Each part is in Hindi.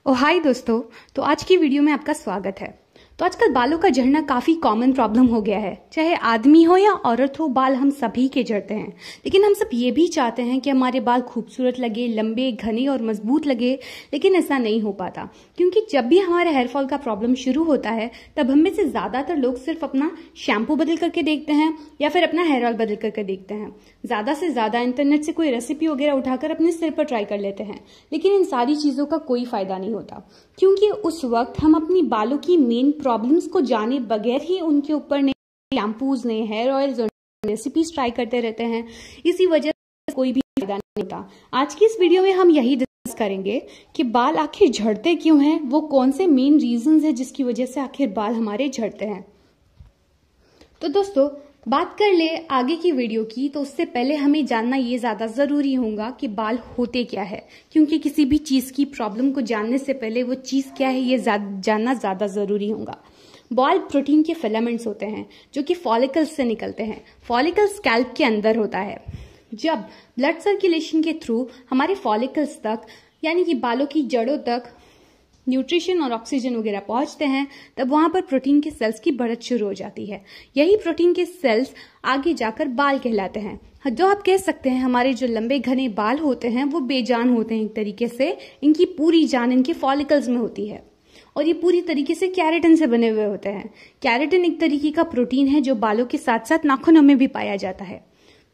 ओ हाय दोस्तों। तो आज की वीडियो में आपका स्वागत है। तो आजकल बालों का झड़ना काफी कॉमन प्रॉब्लम हो गया है। चाहे आदमी हो या औरत हो, बाल हम सभी के झड़ते हैं। लेकिन हम सब ये भी चाहते हैं कि हमारे बाल खूबसूरत लगे, लंबे, घने और मजबूत लगे। लेकिन ऐसा नहीं हो पाता, क्योंकि जब भी हमारे हेयर फॉल का प्रॉब्लम शुरू होता है तब हम में से ज्यादातर लोग सिर्फ अपना शैम्पू बदल करके देखते हैं या फिर अपना हेयर ऑयल बदल करके देखते हैं। ज्यादा से ज्यादा इंटरनेट से कोई रेसिपी वगैरह उठाकर अपने सिर पर ट्राई कर लेते हैं। लेकिन इन सारी चीजों का कोई फायदा नहीं होता, क्योंकि उस वक्त हम अपनी बालों की मेन प्रॉब्लम्स को जाने बगैर ही उनके ऊपर नए शैम्पूज, नए हेयर ऑयल्स और रेसिपीज ट्राई करते रहते हैं। इसी वजह से कोई भी फायदा नहीं होता। आज की इस वीडियो में हम यही डिस्कस करेंगे कि बाल आखिर झड़ते क्यों हैं, वो कौन से मेन रीजंस हैं जिसकी वजह से आखिर बाल हमारे झड़ते हैं। तो दोस्तों, बात कर ले आगे की वीडियो की, तो उससे पहले हमें जानना ये ज्यादा जरूरी होगा कि बाल होते क्या है, क्योंकि किसी भी चीज की प्रॉब्लम को जानने से पहले वो चीज क्या है ये जानना ज्यादा जरूरी होगा। बाल प्रोटीन के फिलामेंट्स होते हैं जो कि फॉलिकल्स से निकलते हैं। फॉलिकल स्कैल्प के अंदर होता है। जब ब्लड सर्कुलेशन के थ्रू हमारे फॉलिकल्स तक, यानी कि बालों की जड़ों तक न्यूट्रिशन और ऑक्सीजन वगैरह पहुंचते हैं, तब वहां पर प्रोटीन के सेल्स की बढ़त शुरू हो जाती है। यही प्रोटीन के सेल्स आगे जाकर बाल कहलाते हैं। जो आप कह सकते हैं हमारे जो लंबे घने बाल होते हैं वो बेजान होते हैं एक तरीके से। इनकी पूरी जान इनके फॉलिकल्स में होती है और ये पूरी तरीके से कैरेटिन से बने हुए होते हैं। कैरेटिन एक तरीके का प्रोटीन है जो बालों के साथ साथ नाखूनों में भी पाया जाता है।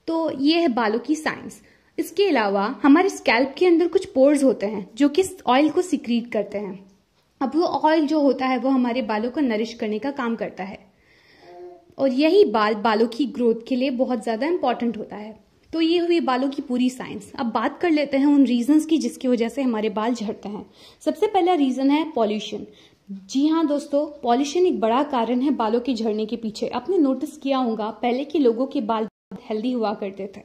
तो ये है बालों की साइंस। इसके अलावा हमारे स्कैल्प के अंदर कुछ पोर्स होते हैं जो कि ऑयल को सिक्रीट करते हैं। अब वो ऑयल जो होता है वो हमारे बालों को नरिश करने का काम करता है और यही बालों की ग्रोथ के लिए बहुत ज्यादा इंपॉर्टेंट होता है। तो ये हुई बालों की पूरी साइंस। अब बात कर लेते हैं उन रीजंस की जिसकी वजह से हमारे बाल झड़ते हैं। सबसे पहला रीजन है पॉल्यूशन। जी हाँ दोस्तों, पॉल्यूशन एक बड़ा कारण है बालों के झड़ने के पीछे। आपने नोटिस किया होगा पहले के लोगों के बाल हेल्दी हुआ करते थे,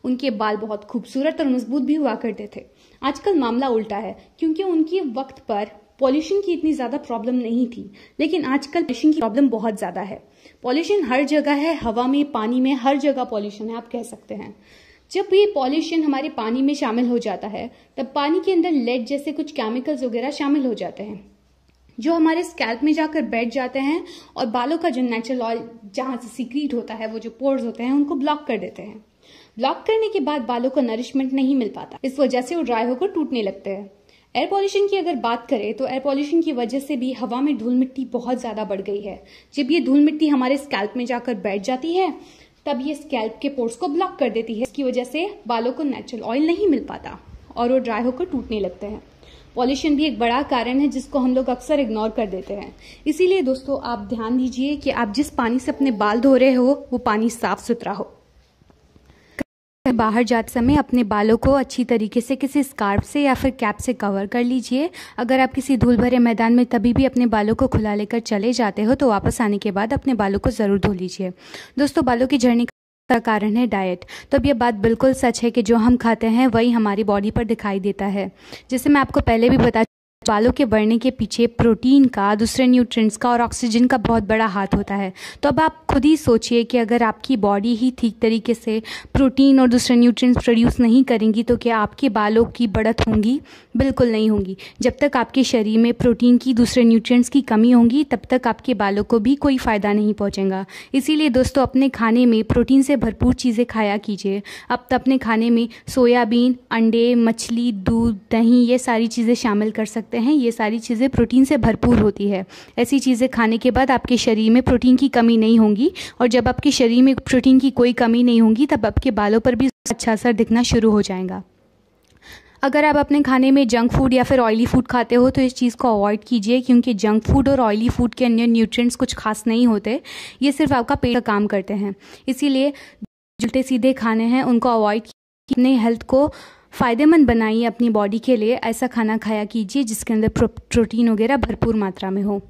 उनके बाल बहुत खूबसूरत और मजबूत भी हुआ करते थे। आजकल मामला उल्टा है, क्योंकि उनके वक्त पर पॉल्यूशन की इतनी ज्यादा प्रॉब्लम नहीं थी, लेकिन आजकल पॉल्यूशन की प्रॉब्लम बहुत ज्यादा है। पॉल्यूशन हर जगह है, हवा में, पानी में, हर जगह पॉल्यूशन है, आप कह सकते हैं। जब ये पॉल्यूशन हमारे पानी में शामिल हो जाता है तब पानी के अंदर लेड जैसे कुछ केमिकल्स वगैरह शामिल हो जाते हैं जो हमारे स्कैल्प में जाकर बैठ जाते हैं और बालों का जो नेचुरल ऑयल जहां से सीक्रेट होता है, वो जो पोर्स होते हैं, उनको ब्लॉक कर देते हैं। ब्लॉक करने के बाद बालों को नरिशमेंट नहीं मिल पाता, इस वजह से वो ड्राई होकर टूटने लगते हैं। एयर पॉल्यूशन की अगर बात करें तो एयर पॉल्यूशन की वजह से भी हवा में धूल मिट्टी बहुत ज्यादा बढ़ गई है। जब ये धूल मिट्टी हमारे स्कैल्प में जाकर बैठ जाती है तब ये स्कैल्प के पोर्स को ब्लॉक कर देती है। इसकी वजह से बालों को नेचुरल ऑयल नहीं मिल पाता और वो ड्राई होकर टूटने लगते हैं। पॉल्यूशन भी एक बड़ा कारण है जिसको हम लोग अक्सर इग्नोर कर देते हैं। इसीलिए दोस्तों, आप ध्यान दीजिए कि आप जिस पानी से अपने बाल धो रहे हो वो पानी साफ सुथरा हो। बाहर जाते समय अपने बालों को अच्छी तरीके से किसी स्कार्फ से या फिर कैप से कवर कर लीजिए। अगर आप किसी धूल भरे मैदान में तभी भी अपने बालों को खुला लेकर चले जाते हो तो वापस आने के बाद अपने बालों को जरूर धो लीजिए। दोस्तों, बालों के झड़ने का कारण है डाइट। तो अब ये बात बिल्कुल सच है कि जो हम खाते हैं वही हमारी बॉडी पर दिखाई देता है। जैसे मैं आपको पहले भी बता, बालों के बढ़ने के पीछे प्रोटीन का, दूसरे न्यूट्रिएंट्स का और ऑक्सीजन का बहुत बड़ा हाथ होता है। तो अब आप खुद ही सोचिए कि अगर आपकी बॉडी ही ठीक तरीके से प्रोटीन और दूसरे न्यूट्रिएंट्स प्रोड्यूस नहीं करेंगी तो क्या आपके बालों की बढ़त होंगी? बिल्कुल नहीं होंगी। जब तक आपके शरीर में प्रोटीन की, दूसरे न्यूट्रिएंट्स की कमी होगी तब तक आपके बालों को भी कोई फायदा नहीं पहुंचेगा। इसीलिए दोस्तों, अपने खाने में प्रोटीन से भरपूर चीज़ें खाया कीजिए। अब तो अपने खाने में सोयाबीन, अंडे, मछली, दूध, दही, ये सारी चीज़ें शामिल कर सकते हैं। ये सारी चीज़ें प्रोटीन से भरपूर होती है। ऐसी चीज़ें खाने के बाद आपके शरीर में प्रोटीन की कमी नहीं होगी और जब आपके शरीर में प्रोटीन की कोई कमी नहीं होगी तब आपके बालों पर भी अच्छा असर दिखना शुरू हो जाएगा। अगर आप अपने खाने में जंक फूड या फिर ऑयली फूड खाते हो तो इस चीज़ को अवॉइड कीजिए, क्योंकि जंक फूड और ऑयली फूड के अंदर न्यूट्रिएंट्स कुछ खास नहीं होते। ये सिर्फ आपका पेट का काम करते हैं। इसीलिए जो उल्टे सीधे खाने हैं उनको अवॉइड कीजिए। अपने हेल्थ को फ़ायदेमंद बनाइए अपनी बॉडी के लिए। ऐसा खाना खाया कीजिए जिसके अंदर प्रोटीन वगैरह भरपूर मात्रा में हो।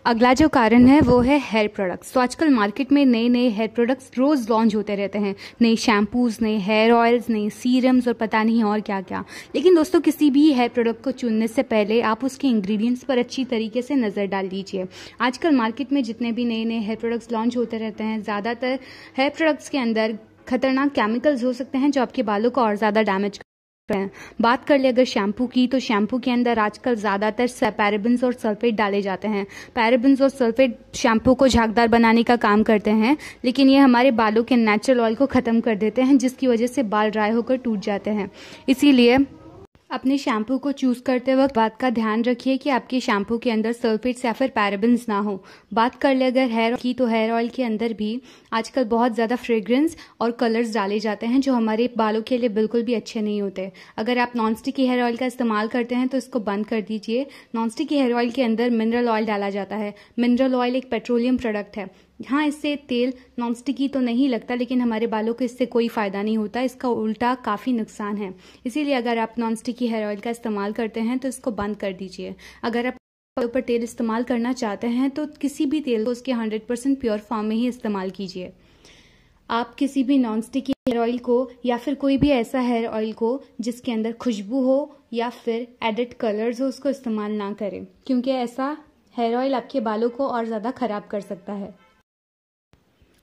अगला जो कारण है वो है हेयर प्रोडक्ट्स। तो आजकल मार्केट में नए नए हेयर प्रोडक्ट्स रोज़ लॉन्च होते रहते हैं। नए शैम्पूज़, नए हेयर ऑयल्स, नए सीरम्स और पता नहीं और क्या क्या। लेकिन दोस्तों, किसी भी हेयर प्रोडक्ट को चुनने से पहले आप उसके इंग्रेडिएंट्स पर अच्छी तरीके से नज़र डाल लीजिए। आजकल मार्केट में जितने भी नए नए हेयर प्रोडक्ट्स लॉन्च होते रहते हैं, ज़्यादातर हेयर प्रोडक्ट्स के अंदर खतरनाक केमिकल्स हो सकते हैं जो आपके बालों को और ज़्यादा डैमेज हैं। बात कर ले अगर शैम्पू की, तो शैम्पू के अंदर आजकल ज़्यादातर पैराबेन्स और सल्फेट डाले जाते हैं। पैराबेन्स और सल्फेट शैम्पू को झागदार बनाने का काम करते हैं, लेकिन ये हमारे बालों के नेचुरल ऑयल को ख़त्म कर देते हैं, जिसकी वजह से बाल ड्राई होकर टूट जाते हैं। इसीलिए अपने शैम्पू को चूज़ करते वक्त बात का ध्यान रखिए कि आपके शैम्पू के अंदर सल्फेट्स या फिर पैराबेन्स ना हो। बात कर ले अगर हेयर की, तो हेयर ऑयल के अंदर भी आजकल बहुत ज़्यादा फ्रेग्रेंस और कलर्स डाले जाते हैं, जो हमारे बालों के लिए बिल्कुल भी अच्छे नहीं होते। अगर आप नॉन स्टिकी हेयर ऑयल का इस्तेमाल करते हैं तो इसको बंद कर दीजिए। नॉन स्टिकी हेयर ऑयल के अंदर मिनरल ऑयल डाला जाता है। मिनरल ऑयल एक पेट्रोलियम प्रोडक्ट है। हाँ, इससे तेल नॉन स्टिकी तो नहीं लगता, लेकिन हमारे बालों को इससे कोई फ़ायदा नहीं होता, इसका उल्टा काफ़ी नुकसान है। इसीलिए अगर आप नॉन स्टिकी हेयर ऑयल का इस्तेमाल करते हैं तो इसको बंद कर दीजिए। अगर आप बालों पर तेल इस्तेमाल करना चाहते हैं तो किसी भी तेल को उसके 100% प्योर फॉर्म में ही इस्तेमाल कीजिए। आप किसी भी नॉन स्टिकी हेयर ऑयल को या फिर कोई भी ऐसा हेयर ऑयल को जिसके अंदर खुशबू हो या फिर एडिड कलर्स हो, उसको इस्तेमाल ना करें, क्योंकि ऐसा हेयर ऑयल आपके बालों को और ज़्यादा ख़राब कर सकता है।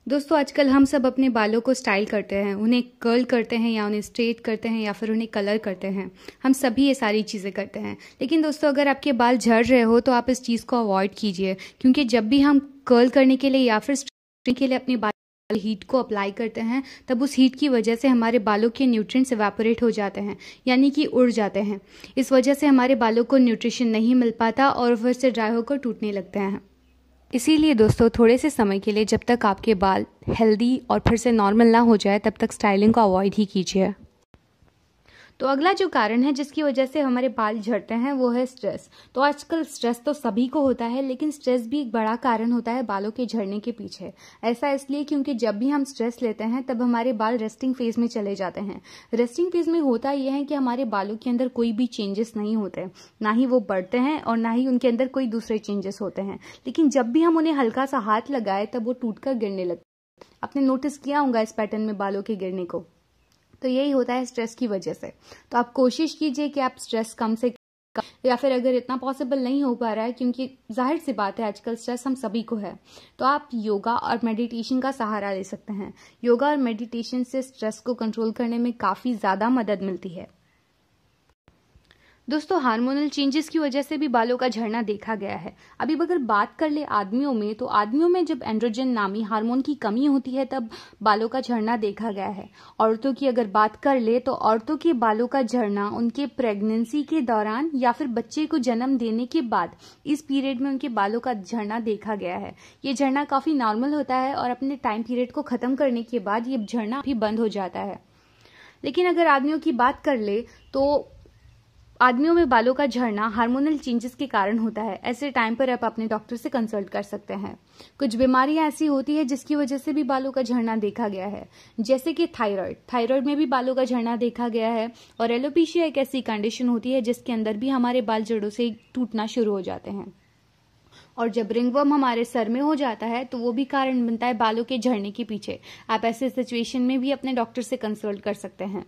दोस्तों, आजकल हम सब अपने बालों को स्टाइल करते हैं, उन्हें कर्ल करते हैं या उन्हें स्ट्रेट करते हैं या फिर उन्हें कलर करते हैं। हम सभी ये सारी चीज़ें करते हैं। लेकिन दोस्तों, अगर आपके बाल झड़ रहे हो तो आप इस चीज़ को अवॉइड कीजिए, क्योंकि जब भी हम कर्ल करने के लिए या फिर स्ट्रेट के लिए अपने बाल हीट को अप्लाई करते हैं, तब उस हीट की वजह से हमारे बालों के न्यूट्रिएंट्स इवेपोरेट हो जाते हैं, यानी कि उड़ जाते हैं। इस वजह से हमारे बालों को न्यूट्रिशन नहीं मिल पाता और फिर से ड्राई होकर टूटने लगते हैं। इसीलिए दोस्तों, थोड़े से समय के लिए, जब तक आपके बाल हेल्दी और फिर से नॉर्मल ना हो जाए, तब तक स्टाइलिंग को अवॉइड ही कीजिए। तो अगला जो कारण है जिसकी वजह से हमारे बाल झड़ते हैं वो है स्ट्रेस। तो आजकल स्ट्रेस तो सभी को होता है, लेकिन स्ट्रेस भी एक बड़ा कारण होता है बालों के झड़ने के पीछे। ऐसा इसलिए क्योंकि जब भी हम स्ट्रेस लेते हैं तब हमारे बाल रेस्टिंग फेज में चले जाते हैं। रेस्टिंग फेज में होता यह है कि हमारे बालों के अंदर कोई भी चेंजेस नहीं होते, ना ही वो बढ़ते हैं और ना ही उनके अंदर कोई दूसरे चेंजेस होते हैं। लेकिन जब भी हम उन्हें हल्का सा हाथ लगाए तब वो टूटकर गिरने लगते हैं। आपने नोटिस किया होगा इस पैटर्न में बालों के गिरने को। तो यही होता है स्ट्रेस की वजह से। तो आप कोशिश कीजिए कि आप स्ट्रेस कम से कम, या फिर अगर इतना पॉसिबल नहीं हो पा रहा है, क्योंकि जाहिर सी बात है आजकल स्ट्रेस हम सभी को है, तो आप योगा और मेडिटेशन का सहारा ले सकते हैं। योगा और मेडिटेशन से स्ट्रेस को कंट्रोल करने में काफ़ी ज़्यादा मदद मिलती है। दोस्तों, हार्मोनल चेंजेस की वजह से भी बालों का झड़ना देखा गया है। अभी अगर बात कर ले आदमियों में, तो आदमियों में जब एंड्रोजन नामी हार्मोन की कमी होती है तब बालों का झड़ना देखा गया है। औरतों की अगर बात कर ले, तो औरतों के बालों का झड़ना उनके प्रेगनेंसी के दौरान या फिर बच्चे को जन्म देने के बाद, इस पीरियड में उनके बालों का झड़ना देखा गया है। ये झड़ना काफ़ी नॉर्मल होता है और अपने टाइम पीरियड को ख़त्म करने के बाद ये झड़ना भी बंद हो जाता है। लेकिन अगर आदमियों की बात कर ले, तो आदमियों में बालों का झड़ना हार्मोनल चेंजेस के कारण होता है। ऐसे टाइम पर आप अपने डॉक्टर से कंसल्ट कर सकते हैं। कुछ बीमारियां ऐसी होती है जिसकी वजह से भी बालों का झड़ना देखा गया है, जैसे कि थायराइड में भी बालों का झड़ना देखा गया है। और एलोपेशिया एक ऐसी कंडीशन होती है जिसके अंदर भी हमारे बाल जड़ों से टूटना शुरू हो जाते हैं। और जब रिंगवर्म हमारे सर में हो जाता है तो वो भी कारण बनता है बालों के झड़ने के पीछे। आप ऐसे सिचुएशन में भी अपने डॉक्टर से कंसल्ट कर सकते हैं।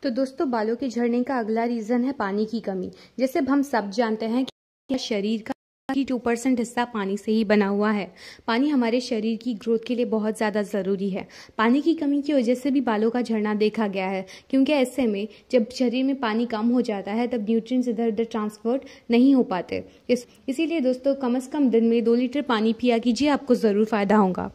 तो दोस्तों, बालों के झड़ने का अगला रीज़न है पानी की कमी। जैसे हम सब जानते हैं कि शरीर का 2% हिस्सा पानी से ही बना हुआ है। पानी हमारे शरीर की ग्रोथ के लिए बहुत ज़्यादा ज़रूरी है। पानी की कमी की वजह से भी बालों का झड़ना देखा गया है, क्योंकि ऐसे में जब शरीर में पानी कम हो जाता है तब न्यूट्रिएंट्स इधर उधर ट्रांसफर नहीं हो पाते। इसीलिए दोस्तों, कम से कम दिन में 2 लीटर पानी पिया कीजिए, आपको ज़रूर फ़ायदा होगा।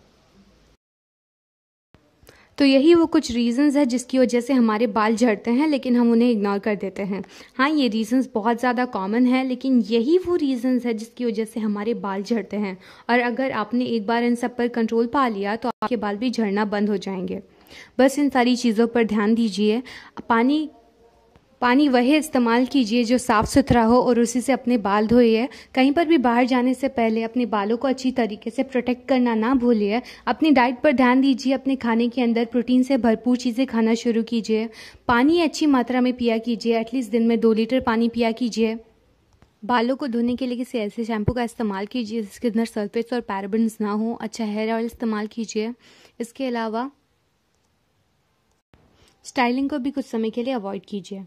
तो यही वो कुछ रीज़न्स है जिसकी वजह से हमारे बाल झड़ते हैं, लेकिन हम उन्हें इग्नोर कर देते हैं। हाँ, ये रीज़न्स बहुत ज़्यादा कॉमन है, लेकिन यही वो रीज़न्स है जिसकी वजह से हमारे बाल झड़ते हैं। और अगर आपने एक बार इन सब पर कंट्रोल पा लिया तो आपके बाल भी झड़ना बंद हो जाएंगे। बस इन सारी चीज़ों पर ध्यान दीजिए। पानी वही इस्तेमाल कीजिए जो साफ़ सुथरा हो और उसी से अपने बाल धोइए। कहीं पर भी बाहर जाने से पहले अपने बालों को अच्छी तरीके से प्रोटेक्ट करना ना भूलिए। अपनी डाइट पर ध्यान दीजिए। अपने खाने के अंदर प्रोटीन से भरपूर चीज़ें खाना शुरू कीजिए। पानी अच्छी मात्रा में पिया कीजिए। एटलीस्ट दिन में 2 लीटर पानी पिया कीजिए। बालों को धोने के लिए किसी ऐसे शैम्पू का इस्तेमाल कीजिए जिसके अंदर सल्फेट्स और पैराबेन्स ना हो। अच्छा हेयर ऑयल इस्तेमाल कीजिए। इसके अलावा स्टाइलिंग को भी कुछ समय के लिए अवॉइड कीजिए।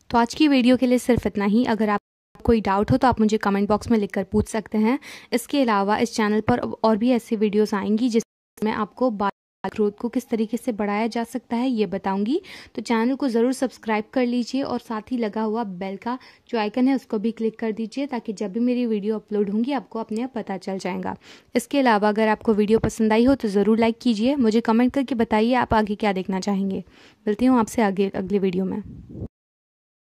तो आज की वीडियो के लिए सिर्फ इतना ही। अगर आप कोई डाउट हो तो आप मुझे कमेंट बॉक्स में लिखकर पूछ सकते हैं। इसके अलावा इस चैनल पर और भी ऐसी वीडियोस आएंगी जिसमें आपको ग्रोथ को किस तरीके से बढ़ाया जा सकता है ये बताऊंगी। तो चैनल को ज़रूर सब्सक्राइब कर लीजिए और साथ ही लगा हुआ बेल का जो आइकन है उसको भी क्लिक कर दीजिए, ताकि जब भी मेरी वीडियो अपलोड होंगी आपको अपने आप पता चल जाएगा। इसके अलावा अगर आपको वीडियो पसंद आई हो तो ज़रूर लाइक कीजिए। मुझे कमेंट करके बताइए आप आगे क्या देखना चाहेंगे। मिलती हूँ आपसे आगे अगले वीडियो में।